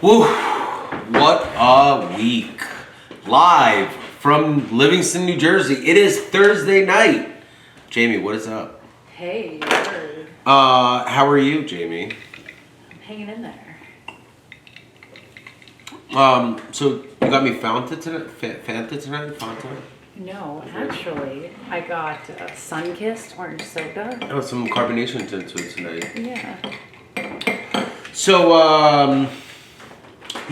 Woo! What a week. Live from Livingston, New Jersey. It is Thursday night. Jamie, what is up? Hey, you heard. How are you, Jamie? I'm hanging in there. So you got me Fanta tonight? Fanta? No, actually, I got Sunkissed orange soda. Oh, some carbonation to it tonight. Yeah. So,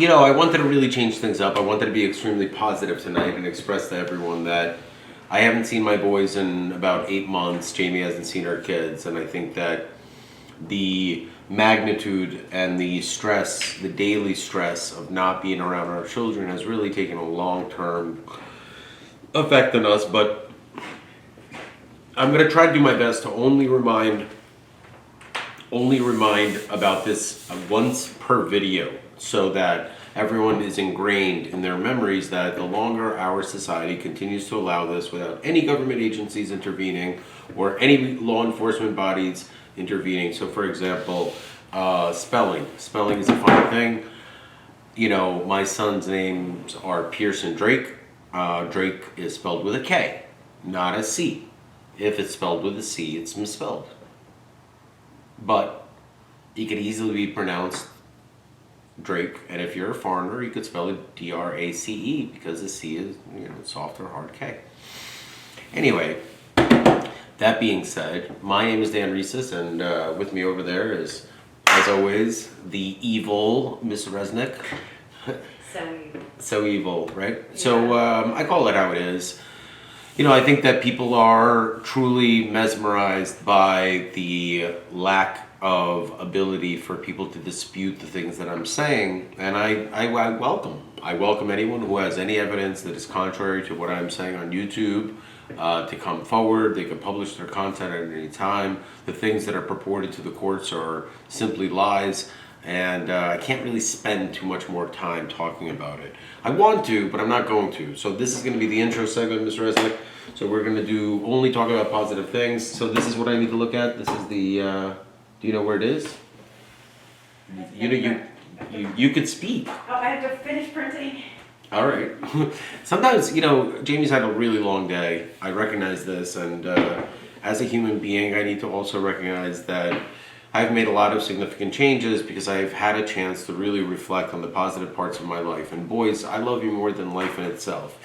I wanted to really change things up. I wanted to be extremely positive tonight and express to everyone that I haven't seen my boys in about 8 months. Jamie hasn't seen her kids. And I think that the magnitude and the stress, the daily stress of not being around our children has really taken a long-term effect on us. But I'm going to try to do my best to only remind about this once per video, so that everyone is ingrained in their memories that the longer our society continues to allow this without any government agencies intervening or any law enforcement bodies intervening. So for example, spelling is a fun thing. My son's names are Pierce and Drake. Drake is spelled with a K, not a C. If it's spelled with a C, it's misspelled. But it could easily be pronounced Drake, and if you're a foreigner, you could spell it D-R-A-C-E, because the C is, soft or hard K. Anyway, that being said, my name is Dan Reeses, and with me over there is, as always, the evil Miss Resnick. So evil, right? Yeah. So I call it how it is. I think that people are truly mesmerized by the lack of ability for people to dispute the things that I'm saying, and I welcome anyone who has any evidence that is contrary to what I'm saying on YouTube to come forward. They can publish their content at any time. The things that are purported to the courts are simply lies, and I can't really spend too much more time talking about it. I want to, but I'm not going to. So this is going to be the intro segment, Mr. Resnick. So we're going to only talk about positive things. So this is what I need to look at. This is the, do you know where it is? You could speak. Oh, I have to finish printing. All right. Sometimes, Jamie's had a really long day. I recognize this, and as a human being, I need to also recognize that I've made a lot of significant changes because I've had a chance to really reflect on the positive parts of my life. And boys, I love you more than life in itself.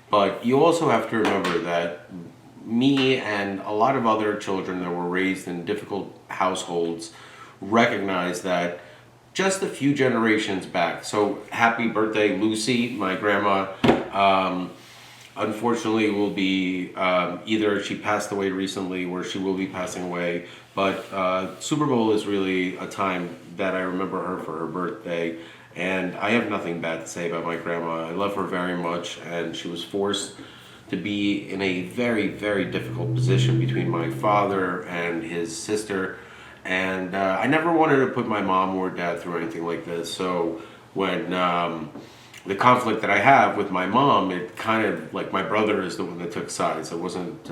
But you also have to remember that me and a lot of other children that were raised in difficult households recognize that just a few generations back. So happy birthday, Lucy, my grandma. Unfortunately, will be either she passed away recently or she will be passing away. But Super Bowl is really a time that I remember her for her birthday. And I have nothing bad to say about my grandma. I love her very much, and she was forced to be in a very, very difficult position between my father and his sister. And I never wanted to put my mom or dad through anything like this. So when the conflict that I have with my mom, it kind of, like, my brother is the one that took sides. It wasn't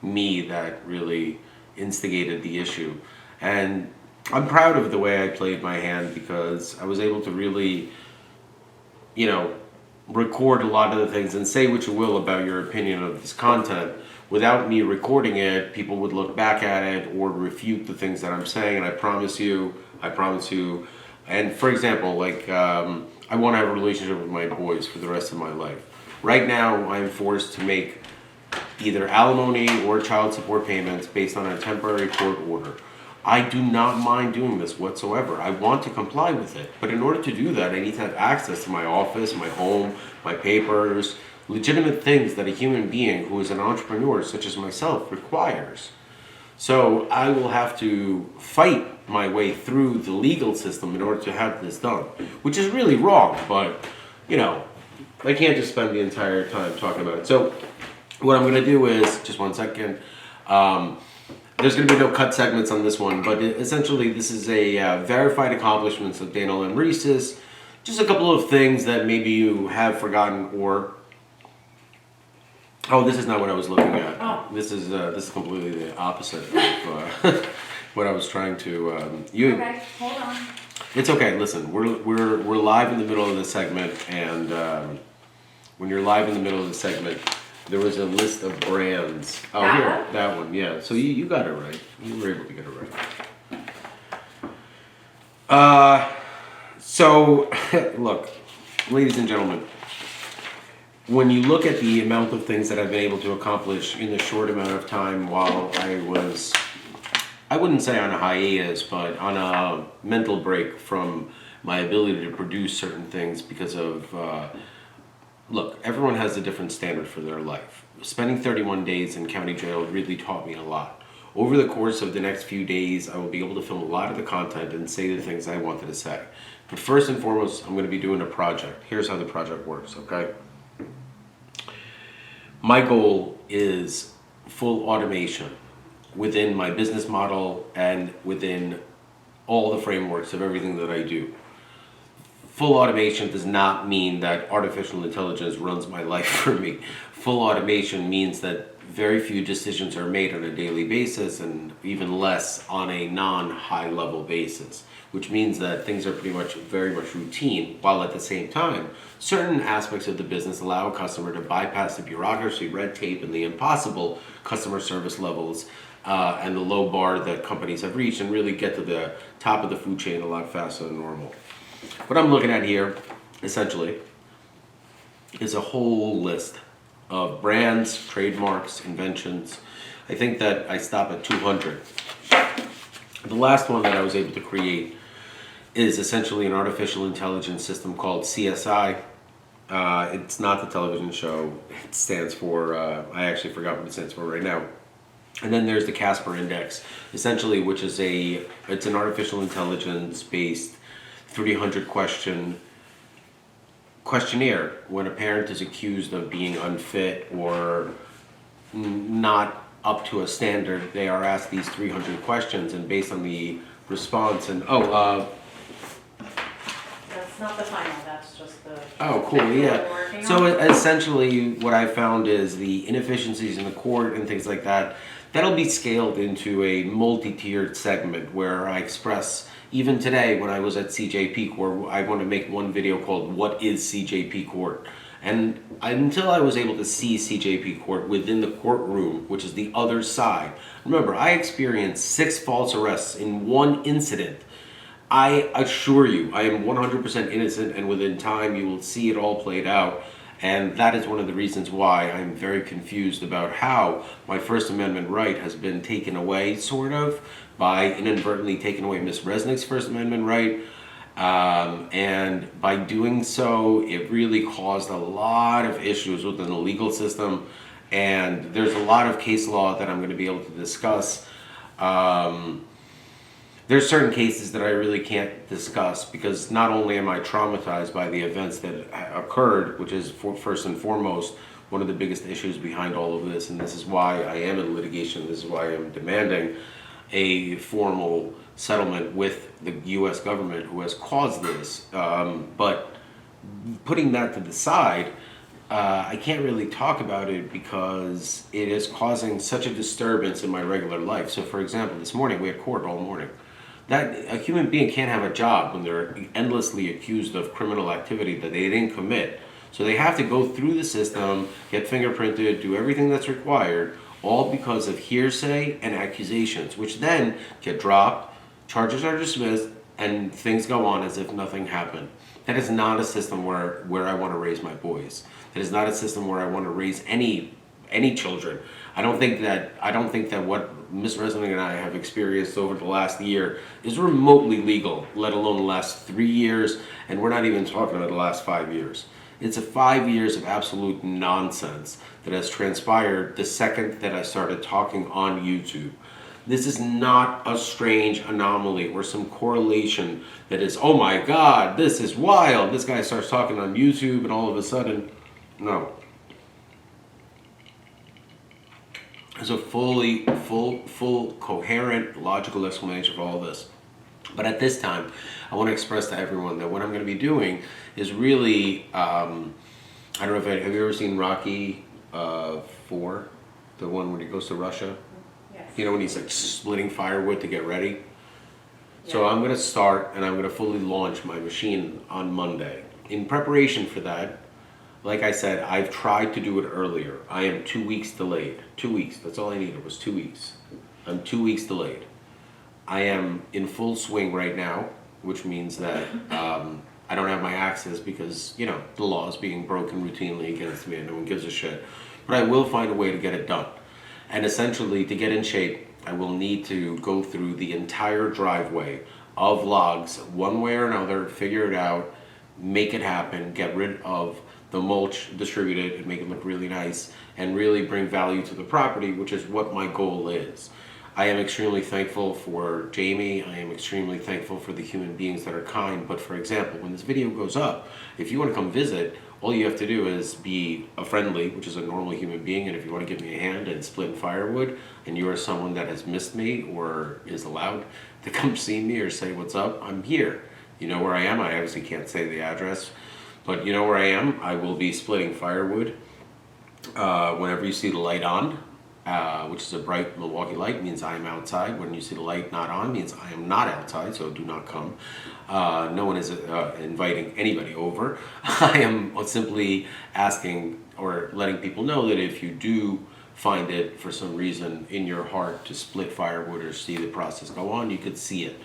me that really instigated the issue. And I'm proud of the way I played my hand, because I was able to really, record a lot of the things, and say what you will about your opinion of this content. Without me recording it, people would look back at it or refute the things that I'm saying, and I promise you. And for example, I want to have a relationship with my boys for the rest of my life. Right now, I'm forced to make either alimony or child support payments based on a temporary court order. I do not mind doing this whatsoever. I want to comply with it. But in order to do that, I need to have access to my office, my home, my papers, legitimate things that a human being who is an entrepreneur such as myself requires. So I will have to fight my way through the legal system in order to have this done, which is really wrong, but I can't just spend the entire time talking about it. So what I'm going to do is, just one second, there's going to be no cut segments on this one, but essentially this is a verified accomplishments of Daniel M. Reeses. Just a couple of things that maybe you have forgotten, or this is not what I was looking at. Oh. This is completely the opposite of what I was trying to. Okay, hold on. It's okay. Listen, we're live in the middle of the segment, and when you're live in the middle of the segment, there was a list of brands. Oh, That here, one? that one. Yeah. So you got it right. You were able to get it right. So look, ladies and gentlemen, when you look at the amount of things that I've been able to accomplish in the short amount of time while I wouldn't say on a hiatus, but on a mental break from my ability to produce certain things because of, look, everyone has a different standard for their life. Spending 31 days in county jail really taught me a lot. Over the course of the next few days, I will be able to film a lot of the content and say the things I wanted to say. But first and foremost, I'm going to be doing a project. Here's how the project works, okay? My goal is full automation within my business model and within all the frameworks of everything that I do. Full automation does not mean that artificial intelligence runs my life for me. Full automation means that very few decisions are made on a daily basis and even less on a non-high level basis, which means that things are pretty much very much routine, while at the same time, certain aspects of the business allow a customer to bypass the bureaucracy, red tape, and the impossible customer service levels and the low bar that companies have reached and really get to the top of the food chain a lot faster than normal. What I'm looking at here, essentially, is a whole list of brands, trademarks, inventions. I think that I stop at 200. The last one that I was able to create is essentially an artificial intelligence system called CSI. It's not the television show. It stands for, I actually forgot what it stands for right now. And then there's the Casper Index, essentially, which is it's an artificial intelligence based 300 question questionnaire when a parent is accused of being unfit or not up to a standard. They are asked these 300 questions, and based on the response, and That's not the final, that's just the. oh, cool, what yeah. we're working So on. essentially, what I found is the inefficiencies in the court and things like that. That'll be scaled into a multi-tiered segment where I express. Even today, when I was at CJP Court, I want to make one video called "What is CJP Court?" And until I was able to see CJP Court within the courtroom, which is the other side. Remember, I experienced 6 false arrests in one incident. I assure you, I am 100% innocent, and within time you will see it all played out. And that is one of the reasons why I'm very confused about how my First Amendment right has been taken away, sort of, by inadvertently taking away Ms. Resnick's First Amendment right. And by doing so, it really caused a lot of issues within the legal system. And there's a lot of case law that I'm going to be able to discuss. There's certain cases that I really can't discuss because not only am I traumatized by the events that occurred, which is first and foremost one of the biggest issues behind all of this, and this is why I am in litigation, this is why I'm demanding a formal settlement with the U.S. government who has caused this. But putting that to the side, I can't really talk about it because it is causing such a disturbance in my regular life. So for example, this morning we had court all morning. That a human being can't have a job when they're endlessly accused of criminal activity that they didn't commit. So they have to go through the system, get fingerprinted, do everything that's required, all because of hearsay and accusations, which then get dropped, charges are dismissed, and things go on as if nothing happened. That is not a system where I want to raise my boys. That is not a system where I want to raise any children. I don't think that what Ms. Resnick and I have experienced over the last year is remotely legal, let alone the last 3 years, and we're not even talking about the last 5 years. It's 5 years of absolute nonsense that has transpired the second that I started talking on YouTube. This is not a strange anomaly or some correlation that is, oh my God, this is wild. This guy starts talking on YouTube and all of a sudden, no. There's a full, coherent, logical explanation for all this. But at this time, I want to express to everyone that what I'm going to be doing is really, I don't know if have you ever seen Rocky 4, the one when he goes to Russia? Yes. You know when he's like splitting firewood to get ready? So Yeah. I'm gonna start and I'm gonna fully launch my machine on Monday. In preparation for that, like I said, I've tried to do it earlier. I am 2 weeks delayed. 2 weeks, that's all I needed was 2 weeks. I'm 2 weeks delayed. I am in full swing right now, which means that I don't have my access because, the law is being broken routinely against me and no one gives a shit. But I will find a way to get it done. And essentially, to get in shape, I will need to go through the entire driveway of logs, one way or another, figure it out, make it happen, get rid of the mulch, distribute it, and make it look really nice, and really bring value to the property, which is what my goal is. I am extremely thankful for Jamie. I am extremely thankful for the human beings that are kind. But for example, when this video goes up, if you want to come visit, all you have to do is be a friendly, which is a normal human being, and if you want to give me a hand and split firewood, and you are someone that has missed me or is allowed to come see me or say what's up, I'm here. You know where I am. I obviously can't say the address, but you know where I am. I will be splitting firewood whenever you see the light on, which is a bright Milwaukee light, means I am outside. When you see the light not on, means I am not outside, so do not come. No one is inviting anybody over. I am simply asking or letting people know that if you do find it for some reason in your heart to split firewood or see the process go on, you could see it.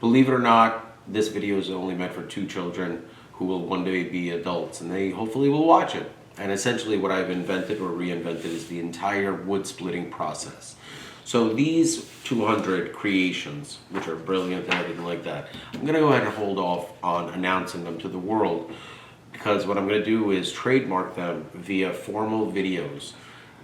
Believe it or not, this video is only meant for 2 children who will one day be adults, and they hopefully will watch it. And essentially what I've invented or reinvented is the entire wood splitting process. So these 200 creations, which are brilliant and everything like that, I'm going to go ahead and hold off on announcing them to the world, because what I'm going to do is trademark them via formal videos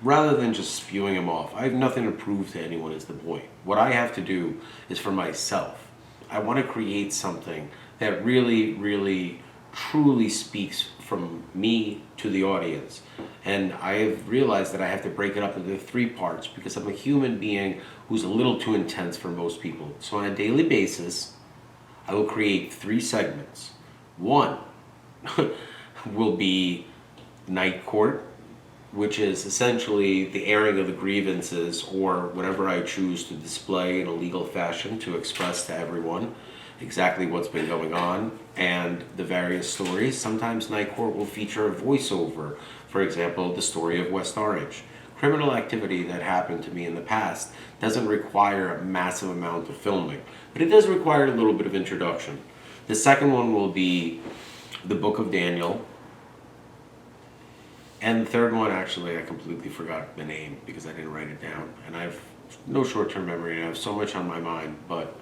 rather than just spewing them off. I have nothing to prove to anyone is the point. What I have to do is for myself. I want to create something that really, really, truly speaks from me to the audience. And I have realized that I have to break it up into 3 parts because I'm a human being who's a little too intense for most people. So on a daily basis, I will create 3 segments. One will be night court, which is essentially the airing of the grievances or whatever I choose to display in a legal fashion to express to everyone exactly what's been going on and the various stories. Sometimes night court will feature a voiceover, for example, the story of West Orange. Criminal activity that happened to me in the past doesn't require a massive amount of filming, but it does require a little bit of introduction. The second one will be the Book of Daniel. And the third one, actually, I completely forgot the name because I didn't write it down. And I have no short-term memory, and I have so much on my mind, but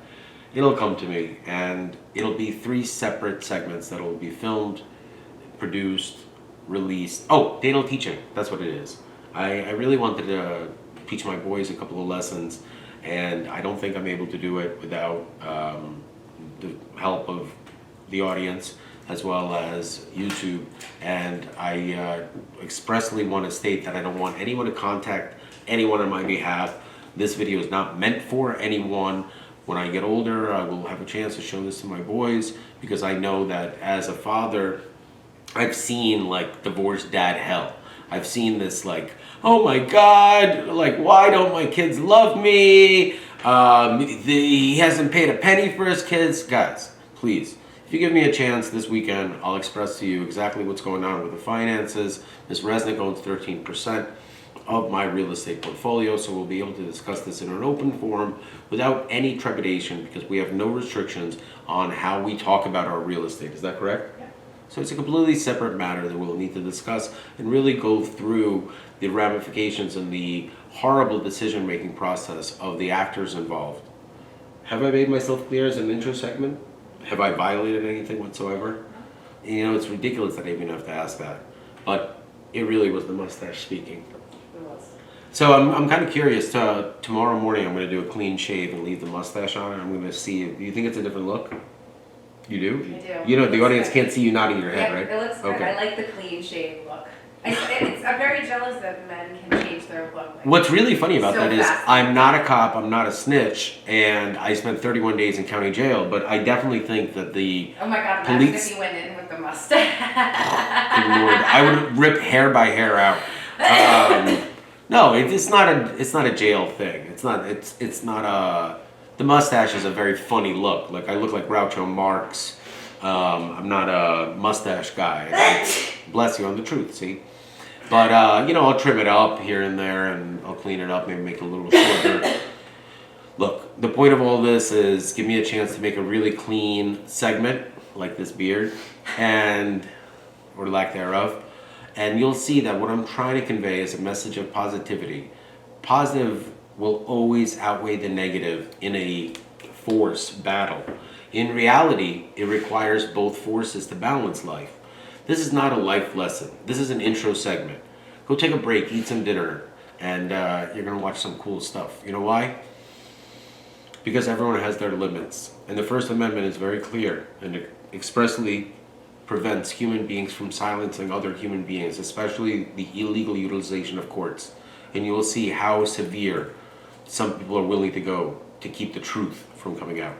it'll come to me. And it'll be 3 separate segments that will be filmed, produced, released. Oh, Daniel teaching, that's what it is. I really wanted to teach my boys a couple of lessons, and I don't think I'm able to do it without the help of the audience, as well as YouTube. And I expressly want to state that I don't want anyone to contact anyone on my behalf. This video is not meant for anyone. When I get older, I will have a chance to show this to my boys, because I know that as a father, I've seen like divorced dad hell. I've seen this like, oh my God, like why don't my kids love me? He hasn't paid a penny for his kids. Guys, please. If you give me a chance this weekend, I'll express to you exactly what's going on with the finances. Ms. Resnick owns 13% of my real estate portfolio, so we'll be able to discuss this in an open forum without any trepidation, because we have no restrictions on how we talk about our real estate. Is that correct? Yeah. So it's a completely separate matter that we'll need to discuss and really go through the ramifications and the horrible decision-making process of the actors involved. Have I made myself clear as an intro segment? Have I violated anything whatsoever? You know, it's ridiculous that I even have to ask that, but it really was the mustache speaking. It was. So I'm kind of curious. Tomorrow morning I'm going to do a clean shave and leave the mustache on, and I'm going to see. Do you think it's a different look? You do? I do. You know, the Looks audience good. can't see you nodding your head, Yeah, right? it looks good. Okay. I like the clean shave look. I'm very jealous that men can change their look. Like, What's really funny about so that is fast. I'm not a cop, I'm not a snitch, and I spent 31 days in county jail, but I definitely think that the oh my God, imagine police- if he went in with the mustache. Good Lord, I would rip hair by hair out. No, it's not a jail thing. It's not The mustache is a very funny look. Like I look like Groucho Marx. I'm not a mustache guy. Bless you on the truth, see? But I'll trim it up here and there, and I'll clean it up, maybe make it a little shorter. Look, the point of all this is give me a chance to make a really clean segment, like this beard, or lack thereof, and you'll see that what I'm trying to convey is a message of positivity. Positive will always outweigh the negative in a force battle. In reality, it requires both forces to balance life. This is not a life lesson. This is an intro segment. Go take a break, eat some dinner, and you're going to watch some cool stuff. You know why? Because everyone has their limits. And the First Amendment is very clear and it expressly prevents human beings from silencing other human beings, especially the illegal utilization of courts. And you will see how severe some people are willing to go to keep the truth from coming out.